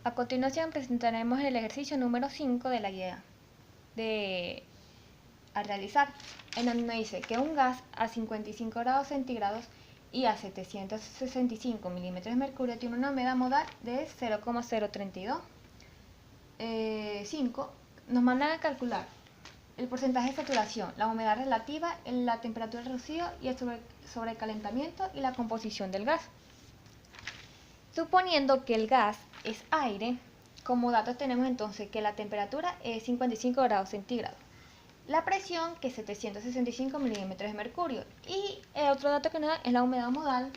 A continuación presentaremos el ejercicio número 5 de la guía a realizar, en donde nos dice que un gas a 55 grados centígrados y a 765 milímetros de mercurio tiene una humedad modal de 0,032. Nos mandan a calcular el porcentaje de saturación, la humedad relativa, la temperatura del rocío y el sobrecalentamiento y la composición del gas. Suponiendo que el gas es aire, como datos tenemos entonces que la temperatura es 55 grados centígrados, la presión que es 765 milímetros de mercurio y el otro dato que nos da es la humedad modal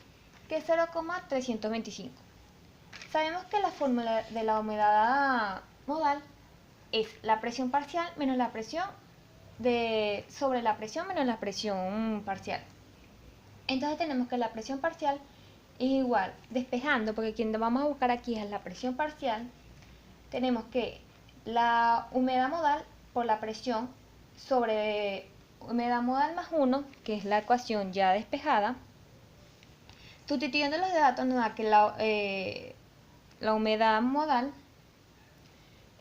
que es 0,325. Sabemos que la fórmula de la humedad modal es la presión parcial menos la presión sobre la presión menos la presión parcial. Entonces tenemos que la presión parcial es igual, despejando, porque quien vamos a buscar aquí es la presión parcial, tenemos que la humedad modal por la presión sobre humedad modal más 1, que es la ecuación ya despejada. Sustituyendo los datos nos da que la humedad modal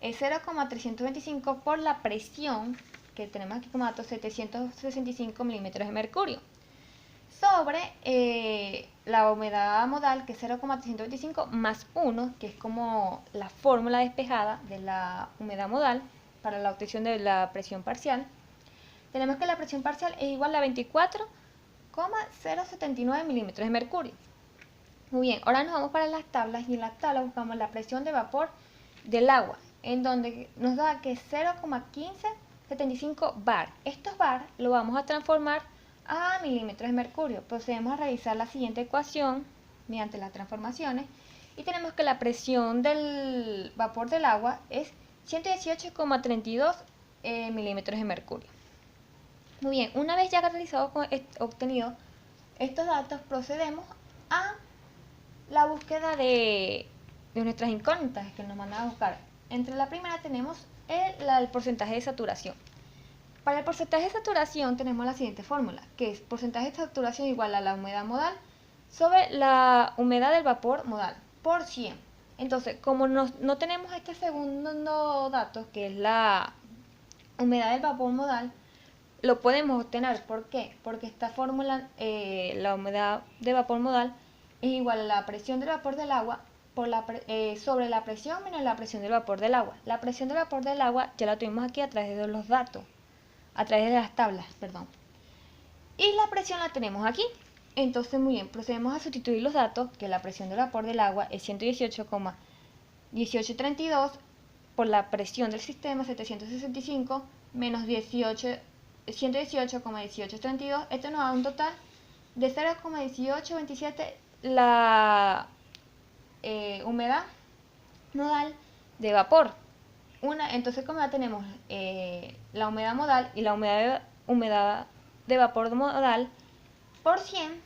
es 0,325 por la presión, que tenemos aquí como dato 765 milímetros de mercurio, sobre la humedad modal, que es 0,325 más 1, que es como la fórmula despejada de la humedad modal para la obtención de la presión parcial. Tenemos que la presión parcial es igual a 24,079 milímetros de mercurio. Muy bien, ahora nos vamos para las tablas y en las tablas buscamos la presión de vapor del agua, en donde nos da que es 0,1575 bar. Estos bar lo vamos a transformar a milímetros de mercurio. Procedemos a realizar la siguiente ecuación mediante las transformaciones y tenemos que la presión del vapor del agua es 118,32 milímetros de mercurio. Muy bien, una vez ya obtenido estos datos, procedemos a la búsqueda de nuestras incógnitas que nos mandan a buscar. Entre la primera tenemos el porcentaje de saturación. Para el porcentaje de saturación tenemos la siguiente fórmula, que es porcentaje de saturación igual a la humedad modal sobre la humedad del vapor modal por 100. Entonces, como no tenemos este segundo dato, que es la humedad del vapor modal, lo podemos obtener. ¿Por qué? Porque esta fórmula, la humedad de vapor modal, es igual a la presión del vapor del agua sobre la presión menos la presión del vapor del agua. La presión del vapor del agua ya la tuvimos aquí a través de los datos, a través de las tablas, perdón. Y la presión la tenemos aquí. Entonces, muy bien, procedemos a sustituir los datos, que la presión del vapor del agua es 118,1832 por la presión del sistema 765 menos 118,1832. Esto nos da un total de 0,1827 la humedad modal de vapor. Entonces, como ya tenemos la humedad modal y la humedad de vapor modal por 100,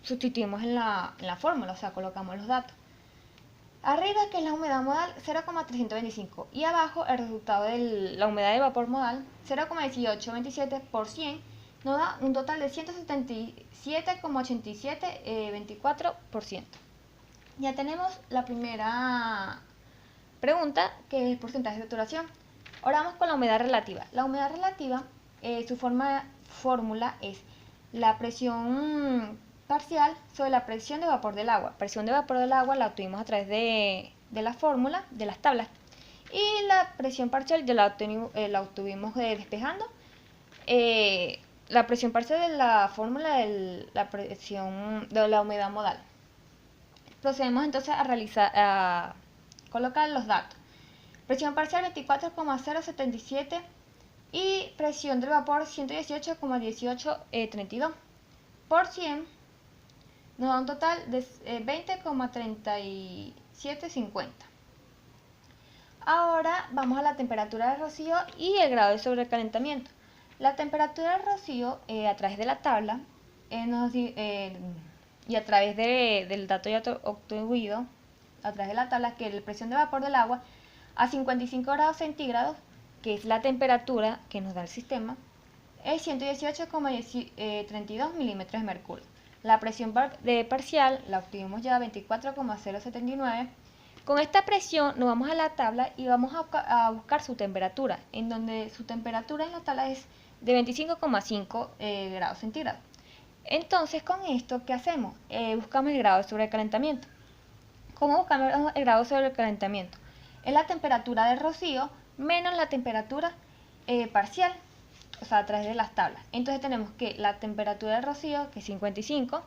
sustituimos en la fórmula, o sea, colocamos los datos. Arriba, que es la humedad modal, 0,325, y abajo el resultado de la humedad de vapor modal, 0,1827 por 100, nos da un total de 177,8724%. Ya tenemos la primera pregunta, que es el porcentaje de saturación. Ahora vamos con la humedad relativa. La humedad relativa, su fórmula es la presión parcial sobre la presión de vapor del agua. Presión de vapor del agua la obtuvimos a través de la fórmula, de las tablas. Y la presión parcial ya la obtuvimos despejando. La presión parcial de la fórmula de la presión de la humedad modal. Procedemos entonces a colocar los datos. Presión parcial 24,077 y presión del vapor 118,1832 por 100 nos da un total de 20,3750. Ahora vamos a la temperatura del rocío y el grado de sobrecalentamiento. La temperatura del rocío, a través de la tabla y a través del dato ya obtenido a través de la tabla, que la presión de vapor del agua a 55 grados centígrados, que es la temperatura que nos da el sistema, es 118,32 milímetros de mercurio. La presión parcial la obtuvimos ya 24,079 Con esta presión nos vamos a la tabla y vamos a buscar su temperatura, en donde su temperatura en la tabla es de 25,5 grados centígrados. Entonces, con esto, ¿qué hacemos? Buscamos el grado de sobrecalentamiento. ¿Cómo buscamos el grado de sobrecalentamiento? Es la temperatura del rocío menos la temperatura parcial, o sea, a través de las tablas. Entonces tenemos que la temperatura del rocío, que es 55,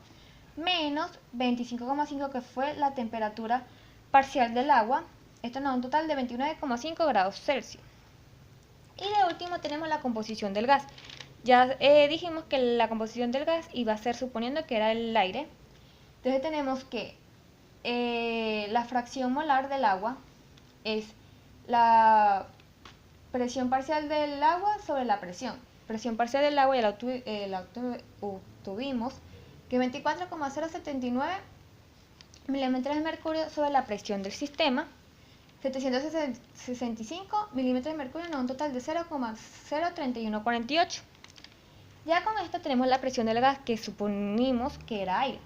menos 25,5, que fue la temperatura parcial del agua. Esto nos da un total de 29,5 grados Celsius. Y de último tenemos la composición del gas. Ya dijimos que la composición del gas iba a ser suponiendo que era el aire. Entonces tenemos que la fracción molar del agua es la presión parcial del agua sobre la presión. Presión parcial del agua ya la obtuvimos, que 24,079 milímetros de mercurio sobre la presión del sistema. 765 milímetros de mercurio nos da un total de 0,03148. Ya con esto tenemos la presión del gas, que suponimos que era aire,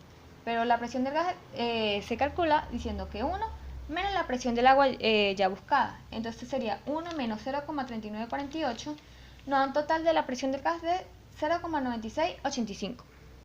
pero la presión del gas se calcula diciendo que 1 menos la presión del agua ya buscada. Entonces sería 1 menos 0,3948, nos da un total de la presión del gas de 0,9685.